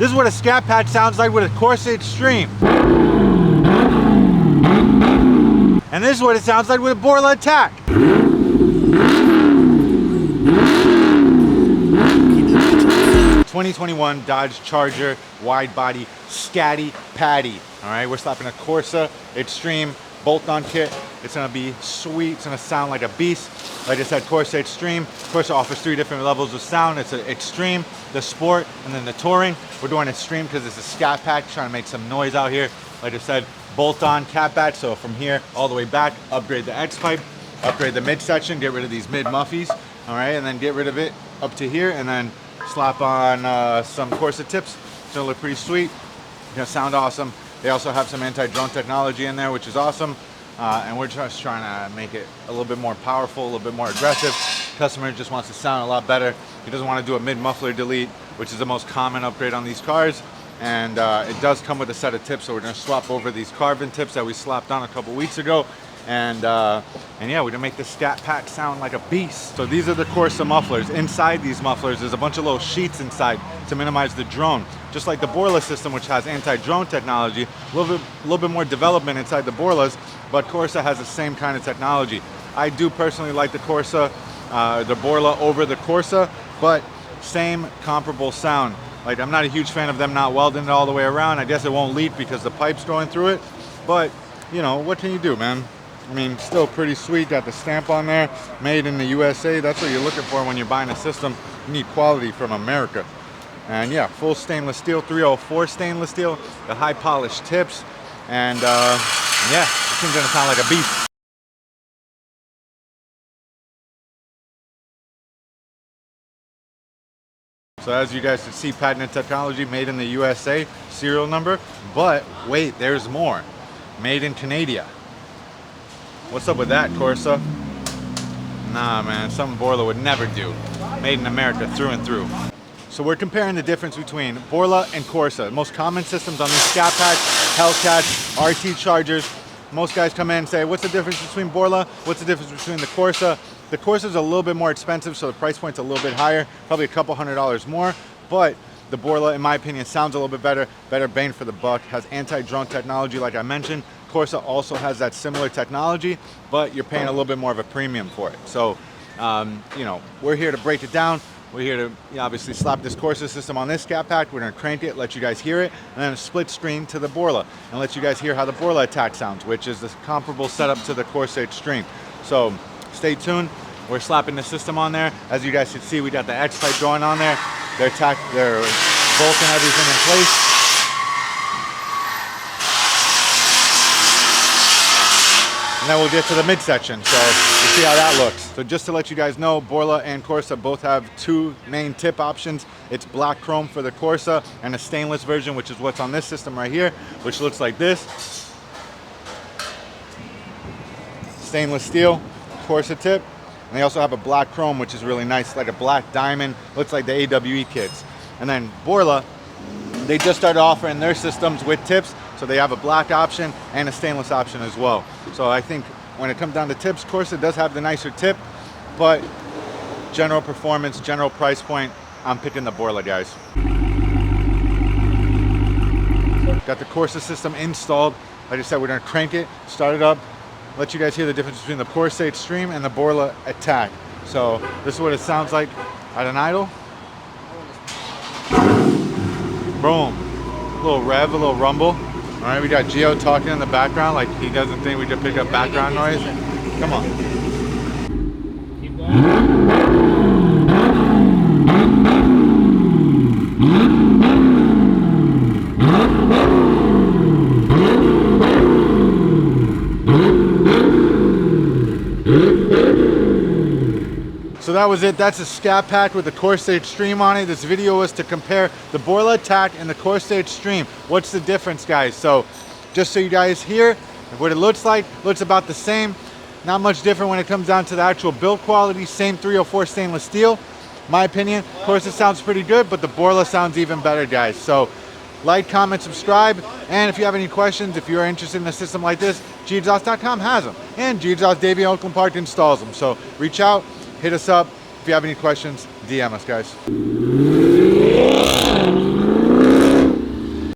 This is what a Scat patch sounds like with a Corsa Extreme. And this is what it sounds like with a Borla Attack. 2021 Dodge Charger wide body Scatty Patty. All right, we're slapping a Corsa Extreme bolt-on kit. It's gonna be sweet. It's gonna sound like a beast. Like I said, Corsa Extreme. Corsa offers 3 different levels of sound. It's an Extreme, the Sport, and then the Touring. We're doing Extreme because it's a Scat pack, trying to make some noise out here. Like I said, bolt-on cat batch. So from here all the way back, upgrade the X pipe, upgrade the midsection, get rid of these mid muffies. All right, and then get rid of it up to here, and then slap on some Corsa tips. It's gonna look pretty sweet. It's gonna sound awesome. They also have some anti-drone technology in there, which is awesome. And we're just trying to make it a little bit more powerful, a little bit more aggressive. Customer just wants to sound a lot better. He doesn't want to do a mid-muffler delete, which is the most common upgrade on these cars. And it does come with a set of tips, so we're gonna swap over these carbon tips that we slapped on a couple weeks ago. And yeah, we're gonna make the Scat pack sound like a beast. So these are the Corsa mufflers. Inside these mufflers, there's a bunch of little sheets inside to minimize the drone. Just like the Borla system, which has anti-drone technology, a little bit more development inside the Borlas, but Corsa has the same kind of technology. I do personally like the Corsa, the Borla over the Corsa, but same comparable sound. Like, I'm not a huge fan of them not welding it all the way around. I guess it won't leak because the pipe's going through it, but you know, what can you do, man? I mean, still pretty sweet. Got the stamp on there, made in the USA. That's what you're looking for when you're buying a system. You need quality from America. And yeah, full stainless steel, 304 stainless steel, the high polished tips. And yeah, this thing's gonna sound like a beast. So as you guys can see, patented technology, made in the USA, serial number. But wait, there's more. Made in Canada. What's up with that, Corsa? Nah, man, something Borla would never do. Made in America through and through. So we're comparing the difference between Borla and Corsa. The most common systems on these Scat packs, Hellcats, RT Chargers. Most guys come in and say, what's the difference between Borla? What's the difference between the Corsa? The Corsa's a little bit more expensive, so the price point's a little bit higher, probably a couple $100 more, but the Borla, in my opinion, sounds a little bit better bang for the buck, has anti-drone technology like I mentioned. Corsa also has that similar technology, but you're paying a little bit more of a premium for it. So, you know, we're here to break it down. We're here to obviously slap this Corsa system on this Scat pack. We're gonna crank it, let you guys hear it, and then a split screen to the Borla, and let you guys hear how the Borla Attack sounds, which is the comparable setup to the Corsa Extreme. So stay tuned. We're slapping the system on there. As you guys can see, we got the X pipe going on there. They're bolting everything in place. And then we'll get to the midsection, so we'll see how that looks. So just to let you guys know, Borla and Corsa both have 2 main tip options. It's black chrome for the Corsa and a stainless version, which is what's on this system right here, which looks like this. Stainless steel Corsa tip. And they also have a black chrome, which is really nice, like a black diamond. Looks like the AWE kits. And then Borla, they just started offering their systems with tips. So they have a black option and a stainless option as well. So I think when it comes down to tips, Corsa does have the nicer tip, but general performance, general price point, I'm picking the Borla, guys. Got the Corsa system installed. Like I said, we're gonna crank it, start it up, let you guys hear the difference between the Corsa Extreme and the Borla Attack. So this is what it sounds like at an idle. Boom, a little rev, a little rumble. All right, we got Geo talking in the background like he doesn't think we can pick up background noise. Come on. Keep going. So that was it. That's a Scat pack with the Corsa Extreme on it. This video was to compare the Borla Attack and the Corsa Extreme. What's the difference, guys? So just so you guys hear what it looks like, looks about the same. Not much different when it comes down to the actual build quality. Same 304 stainless steel. My opinion, Corsa sounds pretty good, but the Borla sounds even better, guys. So like, comment, subscribe, and if you have any questions, if you're interested in a system like this, Gexhaust.com has them, and Gexhaust Davie Oakland Park installs them. So reach out, hit us up. If you have any questions, DM us, guys.